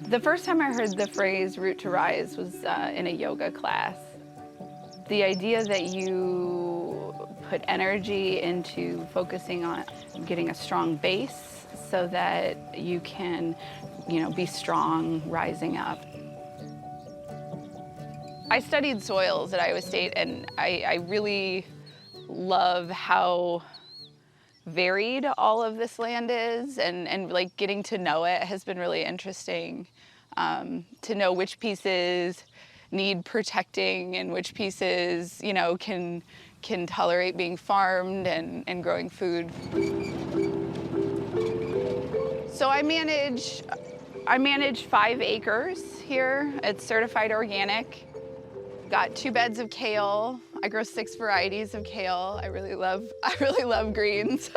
The first time I heard the phrase root to rise was in a yoga class. The idea that you put energy into focusing on getting a strong base so that you can, be strong rising up. I studied soils at Iowa State, and I really love how varied all of this land is, and like getting to know it has been really interesting. To know which pieces need protecting and which pieces, can tolerate being farmed and growing food. So I manage 5 acres here. It's certified organic. Got 2 beds of kale. I grow 6 varieties of kale. I really love greens.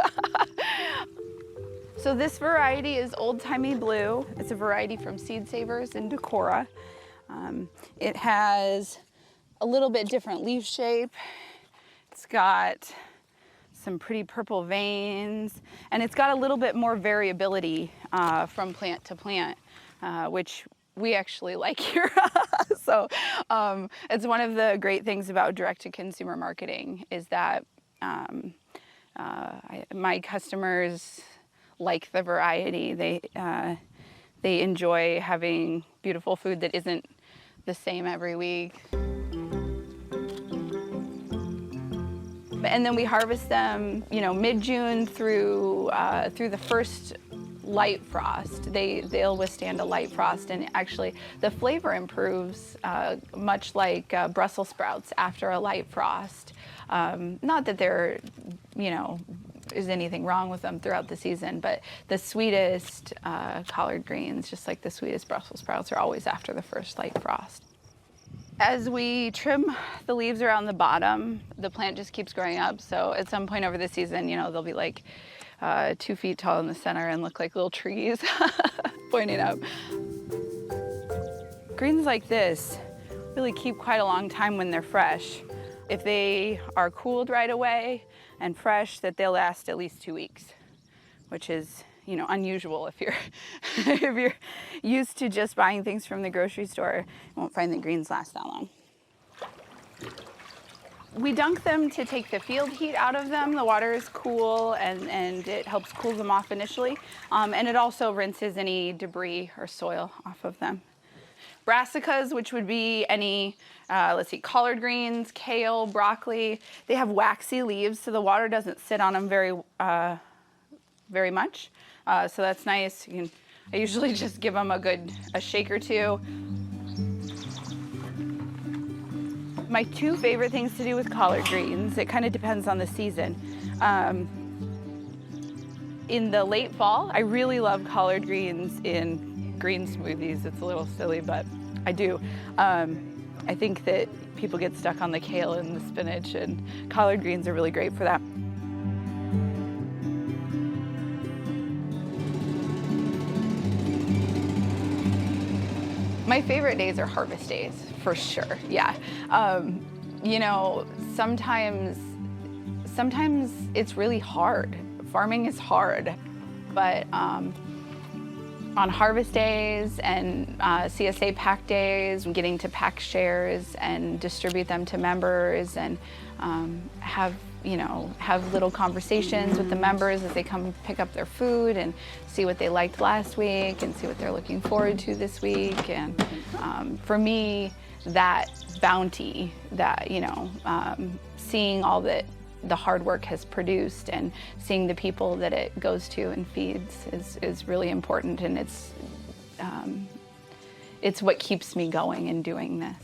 So this variety is Old Timey Blue. It's a variety from Seed Savers in Decorah. It has a little bit different leaf shape. It's got some pretty purple veins, and it's got a little bit more variability from plant to plant, which we actually like here. So it's one of the great things about direct-to-consumer marketing is that my customers like the variety. They enjoy having beautiful food that isn't the same every week. And then we harvest them, mid-June through the first light frost. They'll withstand a light frost, and actually the flavor improves much like Brussels sprouts after a light frost. Not that there, is anything wrong with them throughout the season, but the sweetest collard greens, just like the sweetest Brussels sprouts, are always after the first light frost. As we trim the leaves around the bottom, the plant just keeps growing up. So at some point over the season, they'll be like 2 feet tall in the center and look like little trees pointing up. Greens like this really keep quite a long time when they're fresh. If they are cooled right away and fresh, that they'll last at least 2 weeks, which is, unusual if you're if you're used to just buying things from the grocery store. You won't find the greens last that long. We dunk them to take the field heat out of them. The water is cool and it helps cool them off initially. And it also rinses any debris or soil off of them. Brassicas, which would be any, collard greens, kale, broccoli, they have waxy leaves, so the water doesn't sit on them very much. So that's nice. I usually just give them a shake or two. My 2 favorite things to do with collard greens, it kind of depends on the season. In the late fall, I really love collard greens in green smoothies. It's a little silly, but I do. I think that people get stuck on the kale and the spinach, and collard greens are really great for that. My favorite days are harvest days, for sure, yeah. Sometimes it's really hard. Farming is hard, but on harvest days and CSA pack days, getting to pack shares and distribute them to members and have little conversations with the members as they come pick up their food and see what they liked last week and see what they're looking forward to this week. And for me, that bounty, that, seeing all that the hard work has produced and seeing the people that it goes to and feeds is really important, and it's what keeps me going in doing this.